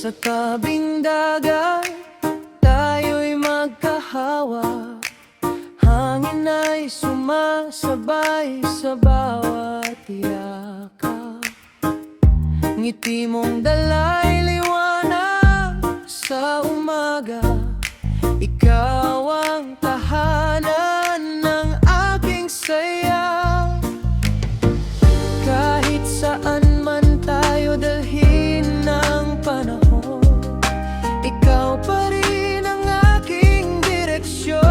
Sa tabing dagat, tayo'y magkahawa. Hangin ay sumasabay sa bawat yakap. Ngiti mong dalay liwanag sa umaga. Ikaw ang tahanan ng aking saya. Kahit saan man tayo dalhin ng panahon, ikaw pa rin ang aking direksyon.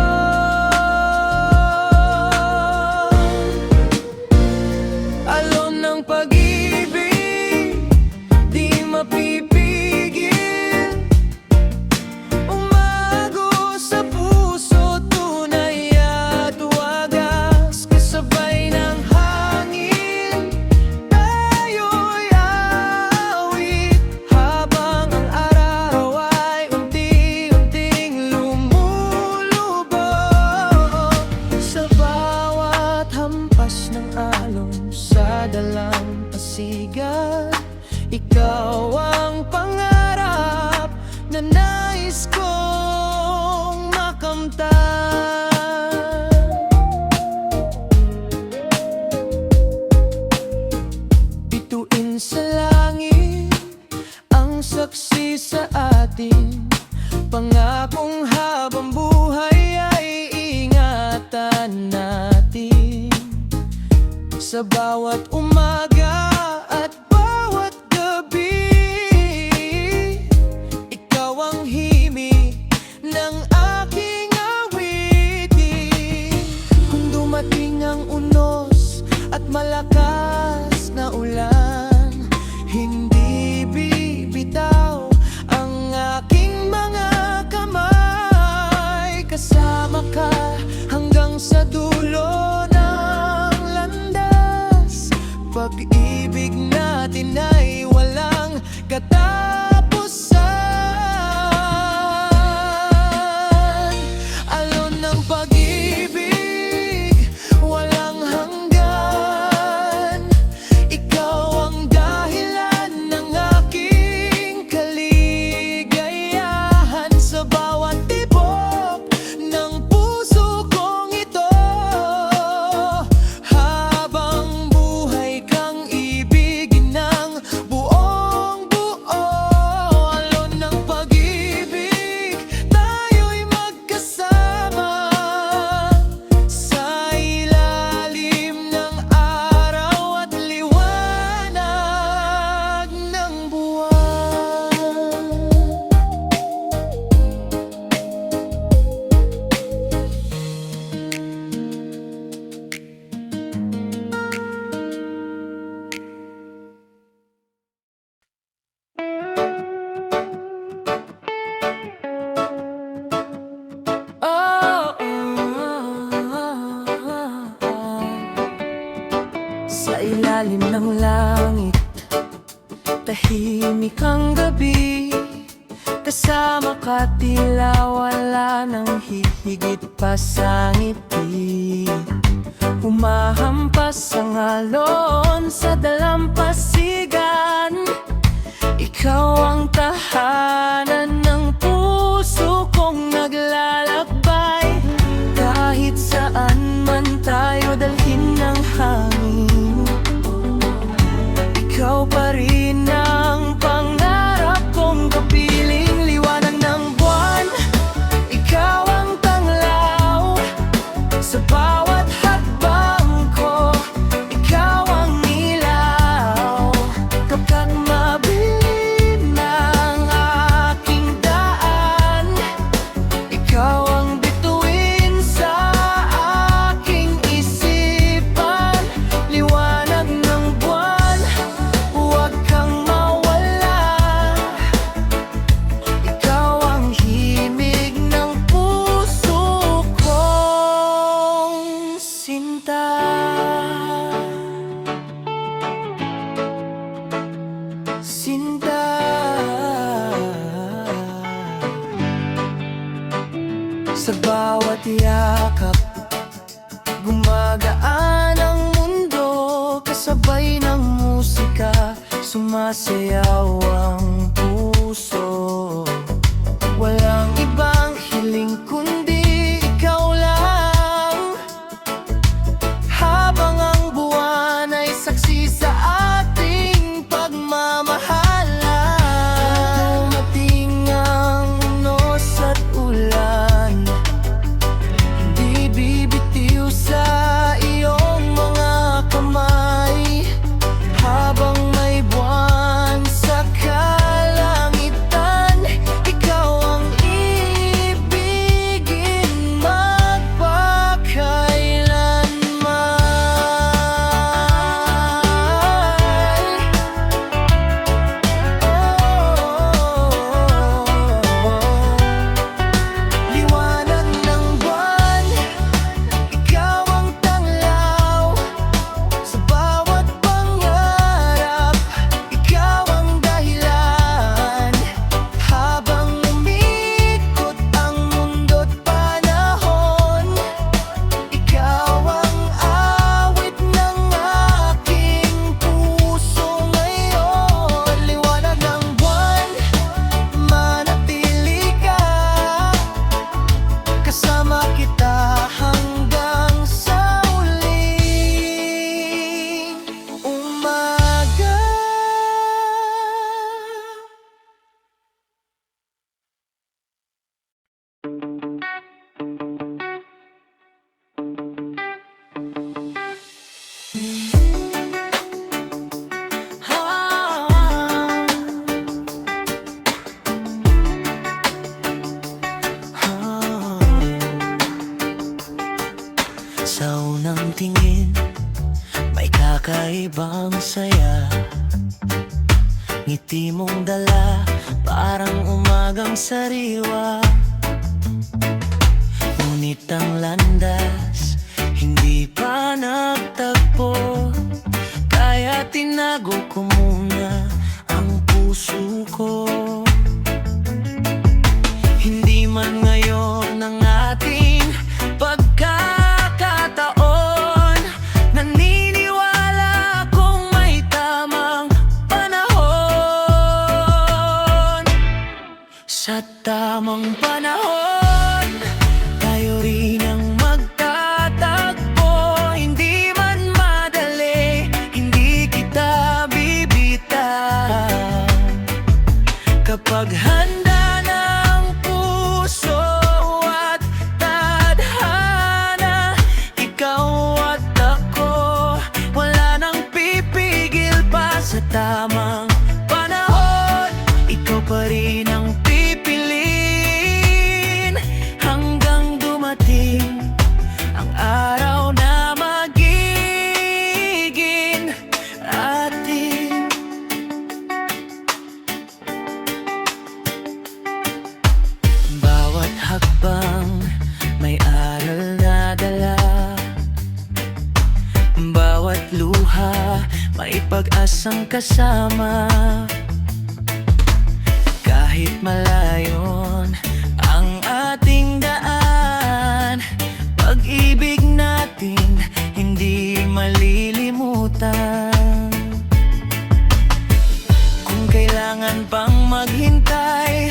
Alon ng pag-ibig, di mapipigil. Umago sa puso, tunay at wagas. Kasabay ng hangin, tayo'y awit. Habang ang araw ay unti-unting lumulubog. Sa bawat hampas ng alon sa dalampasigan, ikaw ang pangarap na nais kong makamtan. Bituin sa langit ang saksi sa atin. Pangakong habang buhay ay ingatan natin. Sa bawat umaga at bawat gabi, ikaw ang himig ng aking awitin. Kung dumating ang unos at malakas na ulan, hindi bibitaw ang aking mga kamay. Kasama ka hanggang sa dulo ng landas. Pag-ibig natin ay walang katapusan. Alon ng pag-ibig, walang hanggan. Ikaw ang dahilan ng aking kaligayahan. Sa bawat tibok ng puso kong ito, habang buhay kang ibigin ng buong buo. Alon ng pag-ibig, tayo'y magkasama sa ilalim ng araw at liwanag ng buwan. Sa ilalim ng langit, tahimik ang gabi. Kasama ka, tila wala nang hihigit pa sa ngiti. Humahampas ang alon sa dalampasigan. Ikaw ang tahanan ng puso kong naglalakbay. Kahit saan man tayo dalhin ng hangin, ikaw pa rin ang pangarap kong kapiling. Liwanag ng buwan, ikaw ang tanglaw. Sa bawat hakbang ko, ikaw ang ilaw. Kapag mabilin ang aking daan, ikaw ang bituin sa aking isipan. Liwanag ng buwan, huwag kang mawala. Ikaw ang himig ng puso kong sinta. Sinta. Sa bawat yakap, gumagaan ang mundo. Kasabay ng musika, sumasayaw ang puso. puso. Walang ibang hiling kundi ikaw lang. Habang ang buwan ay saksi sa ating pagmamahalan, dumating ang unos at ulan, hindi bibitiw sa iyong mga kamay. Habang may buwan sa kalangitan, ikaw ang ibigin magpakailanman. Liwanag ng buwan, ikaw ang tanglaw sa bawat pangarap, ikaw ang dahilan. Habang umikot ang mundo't panahon, ikaw ang awit ng aking puso ngayon. Liwanag ng buwan, manatili ka, kasama kita hanggang sa huling umaga. Sa unang tingin, may kakaibang saya. Ngiti mong dala, parang umagang sariwa. Ngunit ang landas, hindi pa nagtagpo, kaya tinago ko muna ang puso ko. Hindi man ngayon ang ating pagkakataon, naniniwala kung may tamang panahon. Sa tamang panahon, tayo rin ang magtatagpo. Hindi man madali, hindi kita bibitaw. Kapag handa ng puso at tadhana, ikaw at ako, wala nang pipigil pa. Sa tamang panahon, ikaw pa rin ang pipiliin, hanggang dumating ang araw na magiging atin. Bawat hakbang may aral na dala, bawat luha may pag-asang kasama. Kahit malayon ang ating daan, pag-ibig natin hindi malilimutan. Kung kailangan pang maghintay,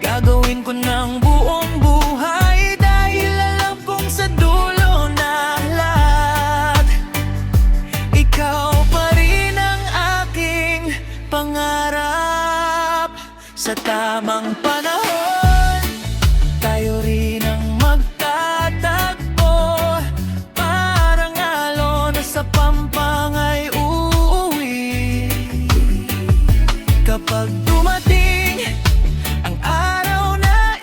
gagawin ko ng buong buhay, dahil alam kong sa dulo ng lahat, ikaw pa rin ang aking pangarap. Sa tamang panahon, tayo rin ang magtatagpo, parang alon na sa pampang ay uuwi. Kapag dumating ang araw na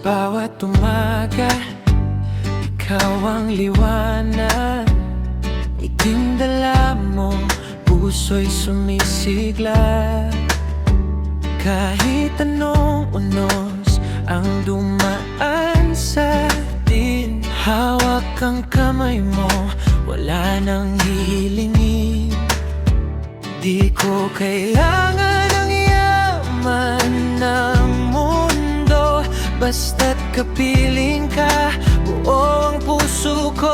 bawat umaga, ikaw ang liwanag. Itim dala mo, puso'y sumisigla. Kahit anong unos ang dumaan sa atin, hawak ang kamay mo, wala nang hihilingin. Di ko kailangan ang yaman ng mundo, basta't kapiling ka, buo ang puso ko.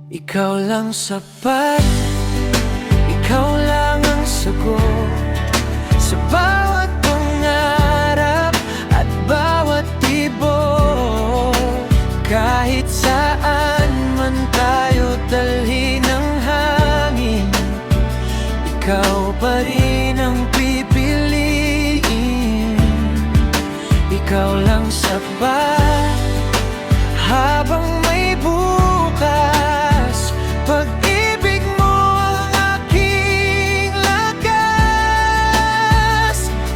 Ikaw lang sapat, ikaw lang ang sagot sa bawat pangarap at bawat tibok. Kahit saan man tayo dalhin ng hangin, ikaw pa rin ang pipiliin. Ikaw lang sapat habang may bukas. Pag-ibig mo ang aking lakas,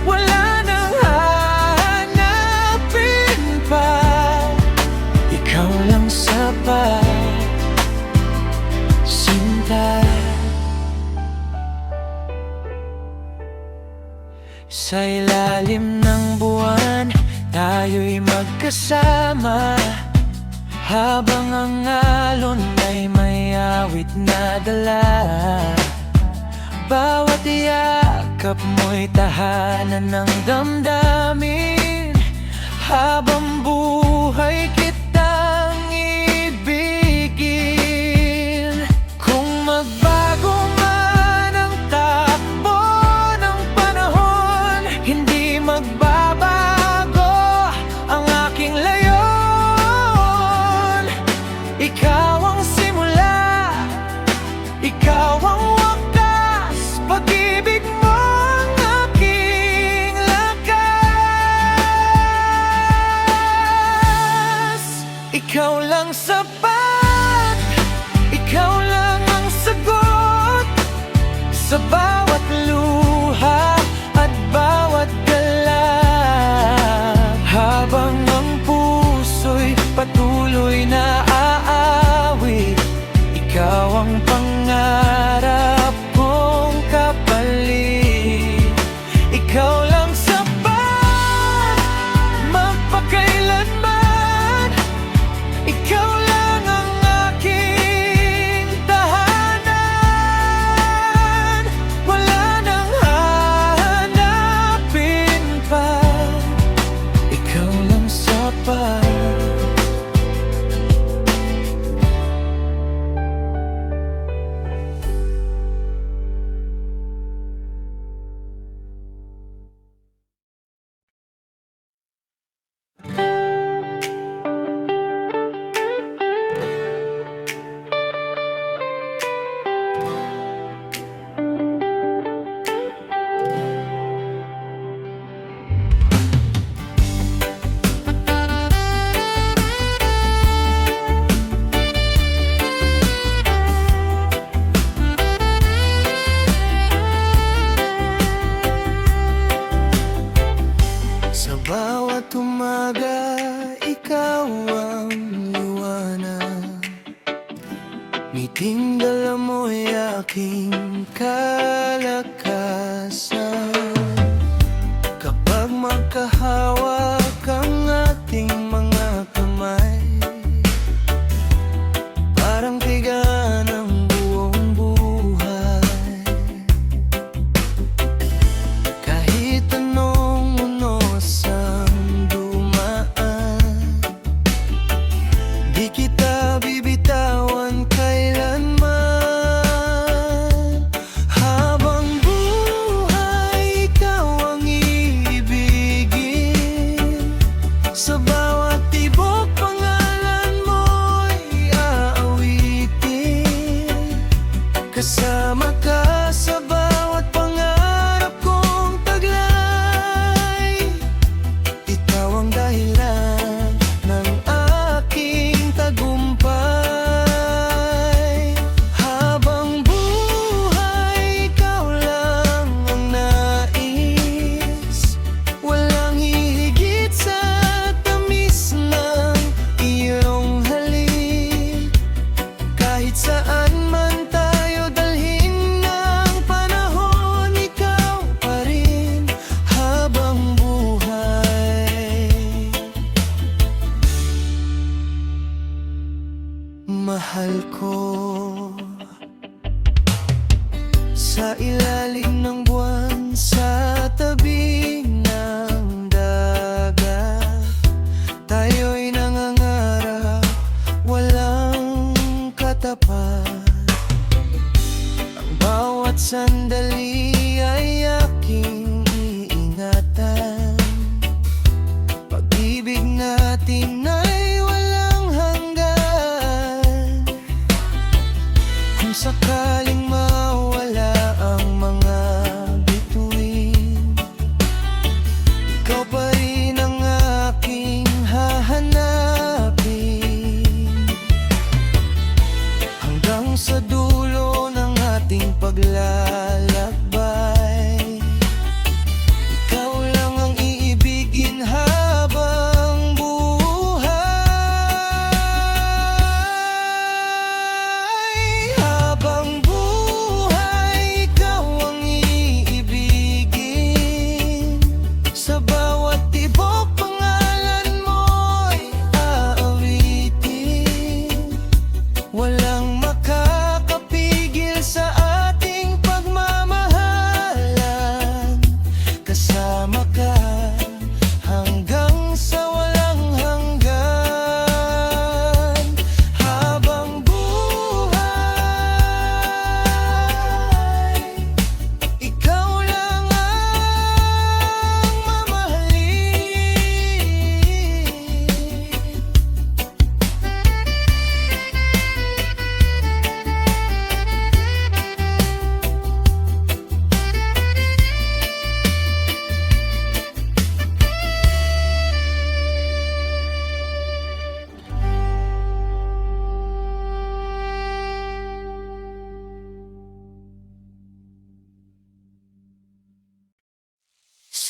wala nang hahanapin pa. Ikaw lang sapat, sinta. Sa ilalim ng buwan, tayo'y magkasama, habang ang alon ay may awit na dala. Bawat yakap mo'y tahanan ng damdamin, habang buhay kitang ibigin. Kung magbago man ang takbo ng panahon, hindi magbabago ang aking layon. Ikaw ang simula, ikaw ang wakas, pag-ibig mo ang aking lakas. Ikaw lang sapat, ikaw lang ang sagot sa bawat luha at bawat galak. Habang ang puso'y patuloy na aawit, ikaw ang pangarap kong kapalit. Ikaw lang sapat, magpakailanman. Ikaw lang ang aking tahanan, wala nang hahanapin pa. Ikaw lang sapat. Sa bawat umaga, ikaw ang liwanag. Ngiting dala mo'y aking kalakasan. Kapag magkahawak ang ating mga kamay, parang tiga ng buong buhay. Kahit anong unos ang dumaan, di kita bibitawan kailanman. Habang buhay, ikaw ang iibigin. mahal ko. Sa ilalim ng buwan, sa tabi ng dagat, tayo'y nangangarap, walang katapat. Ang bawat sandali ay aking iingatan. Pag-ibig natin ay walang hanggan. Kung sakaling mawala ang mga bituin, ikaw pa rin ang aking hahanapin. Hanggang sa dulo ng ating paglalakbay, ikaw lang ang iibigin habang buhay. Habang buhay, ikaw ang iibigin. Sa bawat tibok, pangalan mo'y aawitin. Walang makakapigil sa ating pagmamahalan. Kasama ka hanggang sa walang hanggan. Habang buhay, ikaw lang ang mamahalin.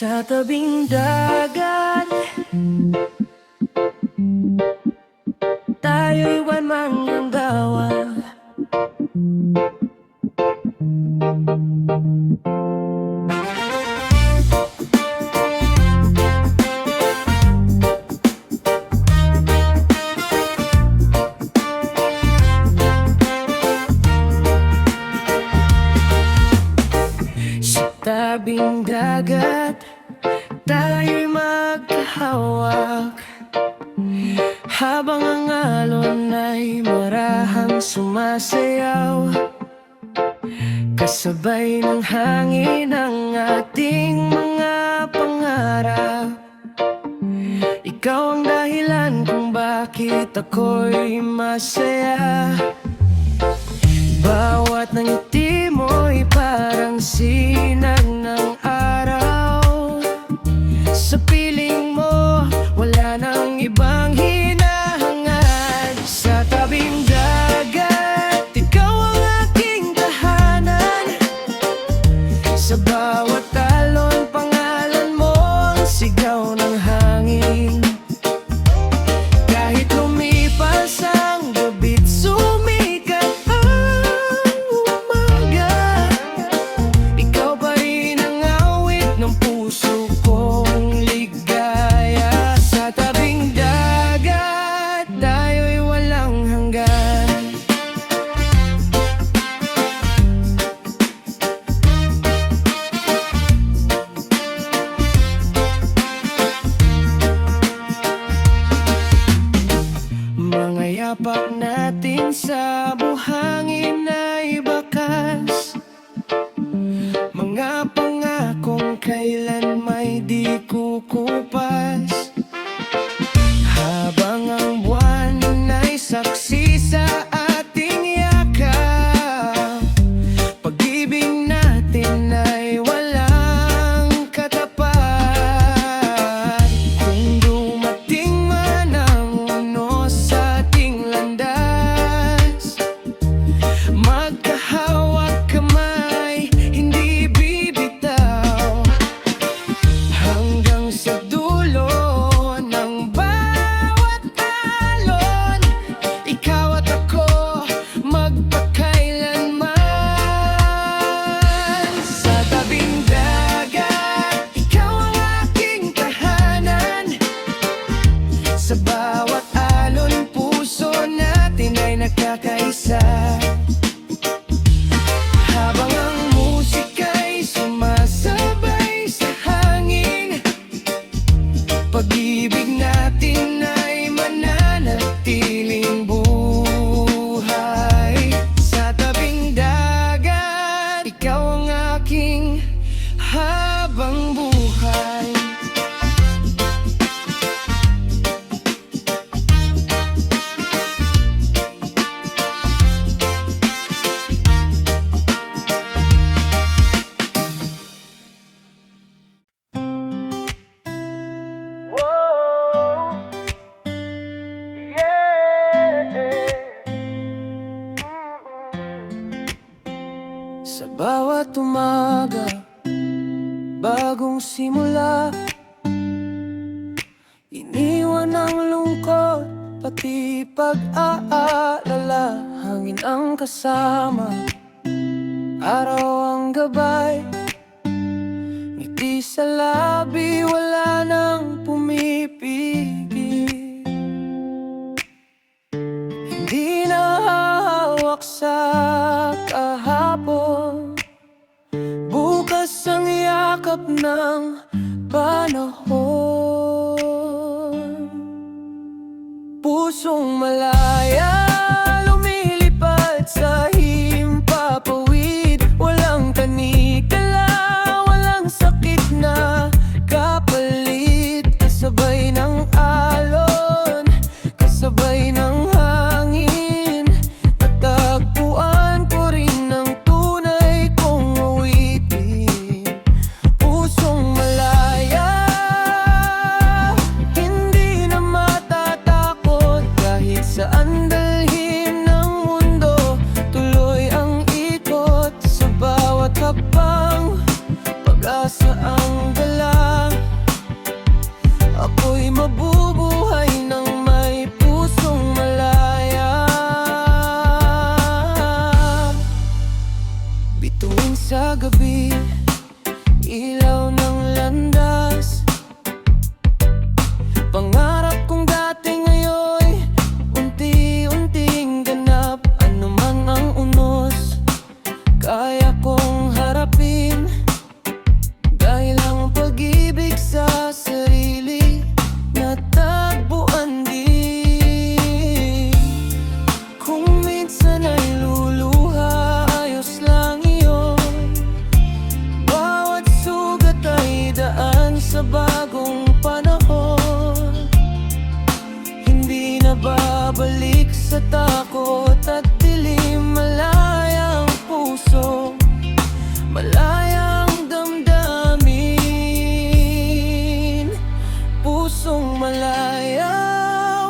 Sa tabing dagat, tayo'y one manggagawa. Sa tabing dagat, tayo'y magkahawak, habang ang alon ay marahang sumasayaw. Kasabay ng hangin ang ating mga pangarap. Ikaw ang dahilan kung bakit ako'y masaya. Bawat ngiti mo'y parang sinag ng araw. Sa piling mo, wala nang ibang hinahangad. Sa tabing dagat, ikaw ang aking tahanan. Sa bawat talon, pangalan mo ang sigaw ng hangin. Kahit lumipas ang gabi't sumikat ang bawat umaga, bagong simula. Iniwan ang lungkot, pati pag-aalala. Hangin ang kasama, araw ang gabay. Ngiti sa labi, wala nang pumipigil. Hindi na hahawak sa kahapon, bukas ang yakap ng panahon. Pusong malaya, lumilipad sa himpapawid. Walang tanikala, walang sakit na kapalit. Kasabay ng alon, kasabay ng hangin, natagpuan ko rin ang tunay kong awitin. Pusong malaya, hindi na matatakot. Kahit saan dalhin ng mundo, tuloy ang ikot. Sa bawat habang, pag-asa ang dala. Ako'y mabubuhay ng may pusong malaya. Bituin sa gabi, ilaw ng landas. Pangarap kong dati ngayon'y unti-unting ganap. Ano man ang unos, kaya kong harapin. Dahil ang pag-ibig sa sarili, natagpuan din. Kung minsan ay luluha, ayos lang iyon. Bawat sugat ay daan sa bagong panahon. Hindi na babalik sa takot at dilim. Malayang puso, malayang damdamin. Pusong malaya,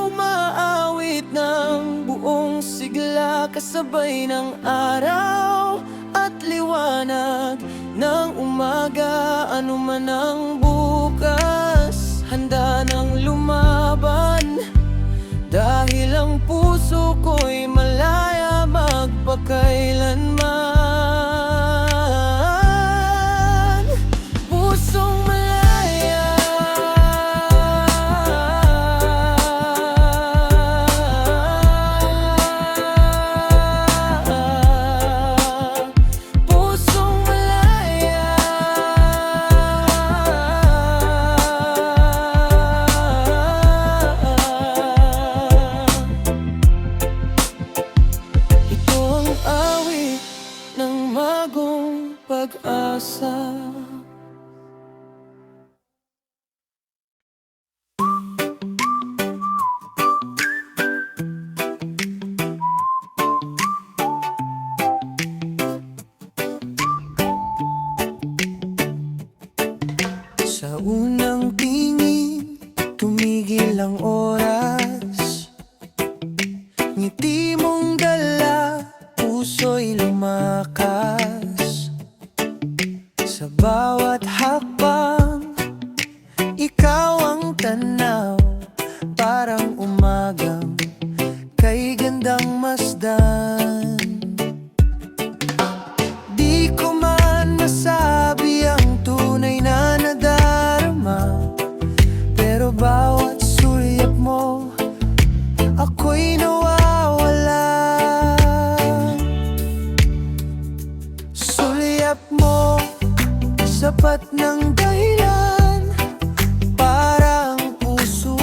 umaawit ng buong sigla. Kasabay ng araw at liwanag ng umaga. Ano man ang bukas, handa nang lumaban. Dahil ang puso ko'y malaya magpakailanman. Pusong malaya, pusong malaya. Ito ang awit ng bagong pag-asa. Sa unang tingin, tumigil ang oras. Ngiti mong dala, puso'y lumakas. Sa bawat hakbang, ikaw ang tanaw. Parang umagang kay gandang masdan. Di ko man masabi ang tunay na nadarama, pero bawat sulyap mo, ako'y nawawala. Sulyap mo, sapat ng dahilan para ang puso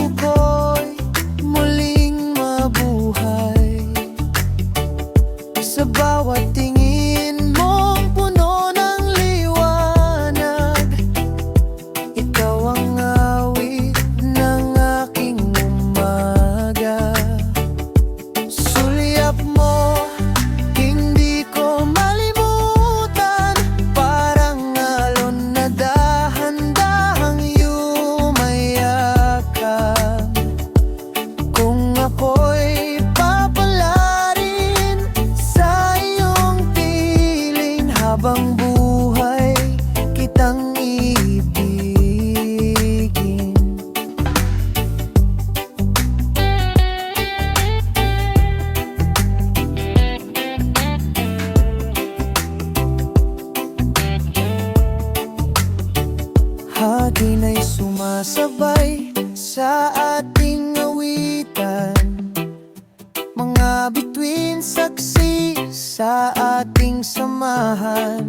sa ating awitan, mga bituin saksi sa ating samahan.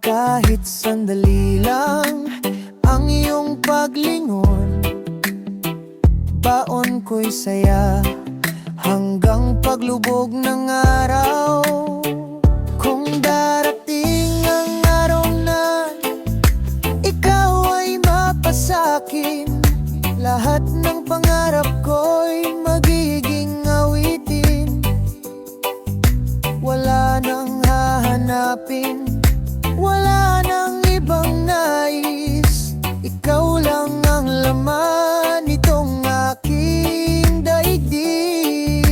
Kahit sandali lang ang iyong paglingon, baon ko'y saya hanggang paglubog ng araw. Kung darating ang araw na ikaw ay mapasakin, lahat ng pangarap ko'y magiging awitin. Wala nang hahanapin, wala nang ibang nais, ikaw lang ang laman nitong aking daigdig.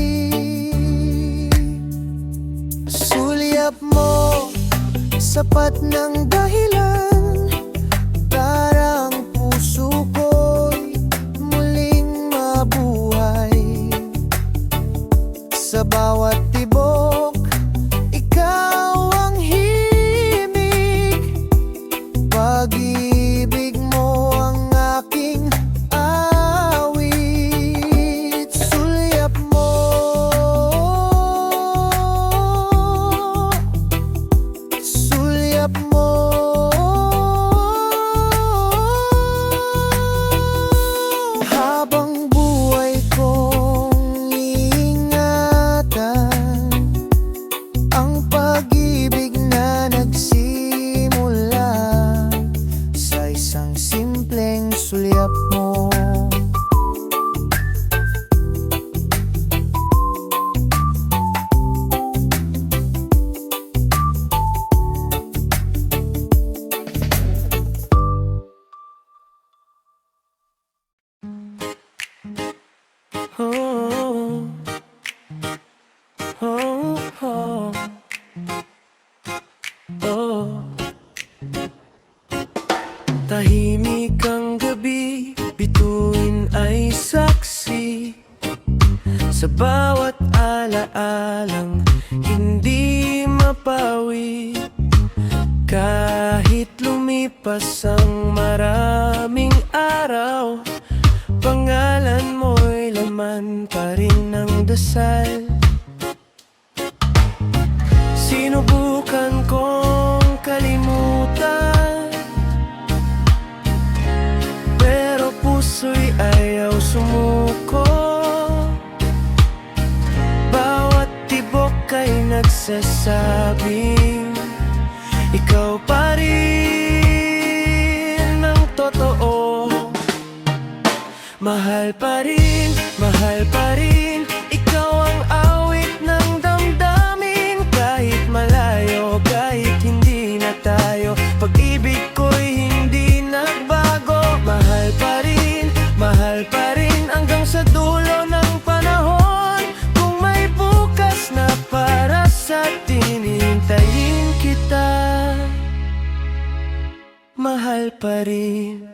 Sulyap mo, sapat ng dahilan para ang puso ko'y muling mabuhay. Sa bawat tibok, ikaw ang himig, pag-ibig mo ang aking awit. Sulyap mo, sulyap mo. Habang buhay kong iingatan ang pag-ibig na nagsimula sa isang simpleng sulyap mo. Oh, oh, oh, oh. Tahimik ang gabi, bituin ay saksi sa bawat alaalang hindi mapawi. Kahit lumipas ang maraming araw, pangalan mo'y laman pa rin ng dasal. Sinubukan kong kalimutan, pero puso'y ayaw sumuko. Bawat tibok ay nagsasabing ikaw pa rin ang totoo. Mahal pa rin, mahal pa rin, ikaw ang awit ng damdamin. Kahit malayo, kahit hindi na tayo, pag-ibig ko'y hindi nagbago. Mahal pa rin, hanggang sa dulo ng panahon. Kung may bukas na para sa atin, hintayin kita. Mahal pa rin.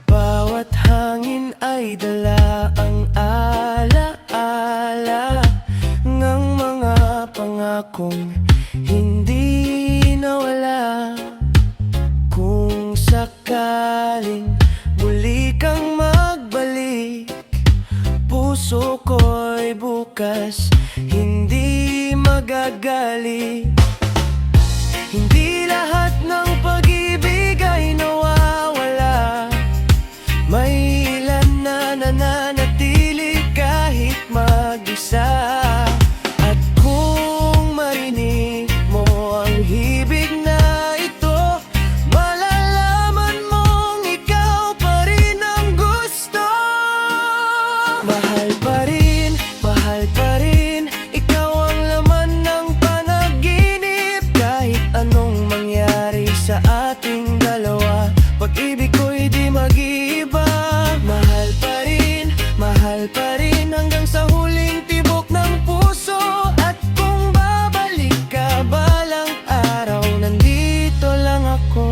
Bawat hangin ay dala ang ala-ala ng mga pangakong hindi nawala. Kung sakaling muli kang magbalik, puso ko'y bukas hindi magagali. Hindi lahat ng pag-ibig ay nawawala, may ilan na nananatili kahit mag-isa. At kung marinig mo ang hibig na ito, malalaman mong ikaw pa rin ang gusto. Mahal pa rin, ikaw ang laman ng panaginip. Kahit anong mangyari sa ating dalawa, pag-ibig ko'y di mag-iiba. Mahal pa rin, hanggang sa huling tibok ng puso. At kung babalik ka balang araw, nandito lang ako.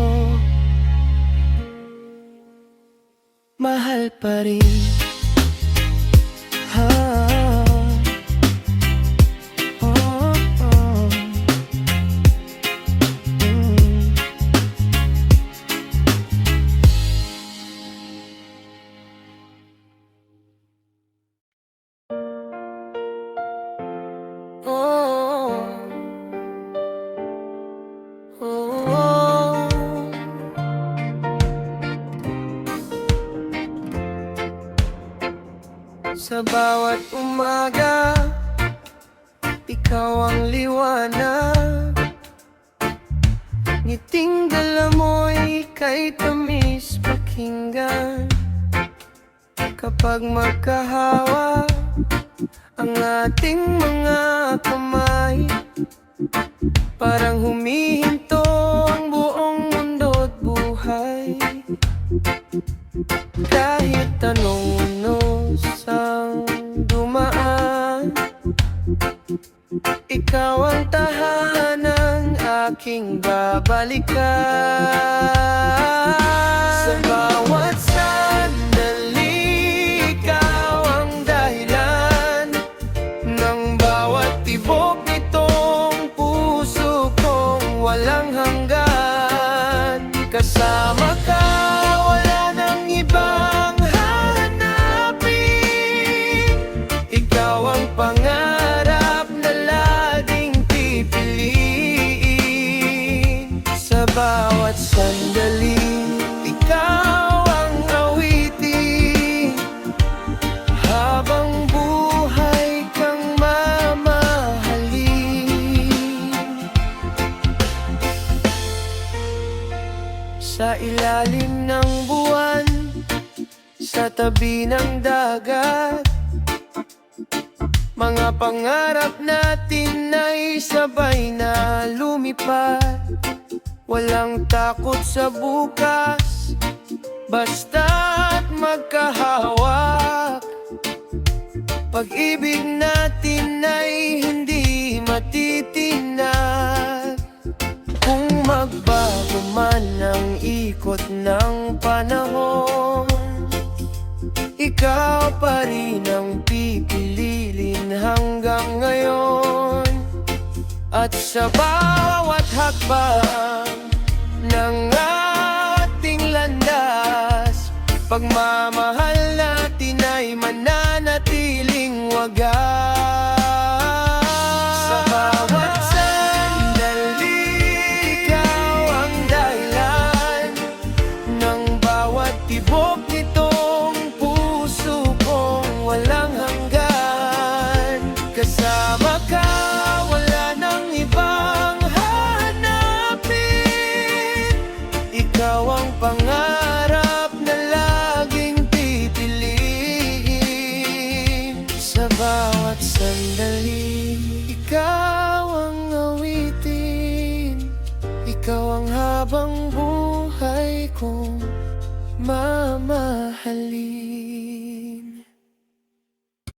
Mahal pa rin. Sa bawat umaga, ikaw ang liwanag. Ngiting dala mo'y kay tamis pakinggan. Kapag magkahawa ang ating mga kamay, parang humihinto ang buong mundo't buhay. Kahit anong unos ang dumaan, ikaw ang tahanang aking babalikan. Sa bawat sandali, ikaw ang dahilan ng bawat tibok nitong puso kong walang hanggan. Kasama ka, wala nang ibang hanapin. Ikaw ang pangarap na laging pipiliin. Sa bawat sandali, ikaw ang awitin. Habang buhay kang mamahalin. Sa ilalim ng buwan, sa tabi ng dagat, mga pangarap natin ay sabay na lumipad. Walang takot sa bukas, basta't magkahawak. Pag-ibig natin ay hindi matitinag. Kung magbago man ang ikot ng panahon, ikaw pa rin ang pipiliin hanggang ngayon. At sa bawat hakbang ng ating landas, pagmamahal natin ay mananatiling wagas.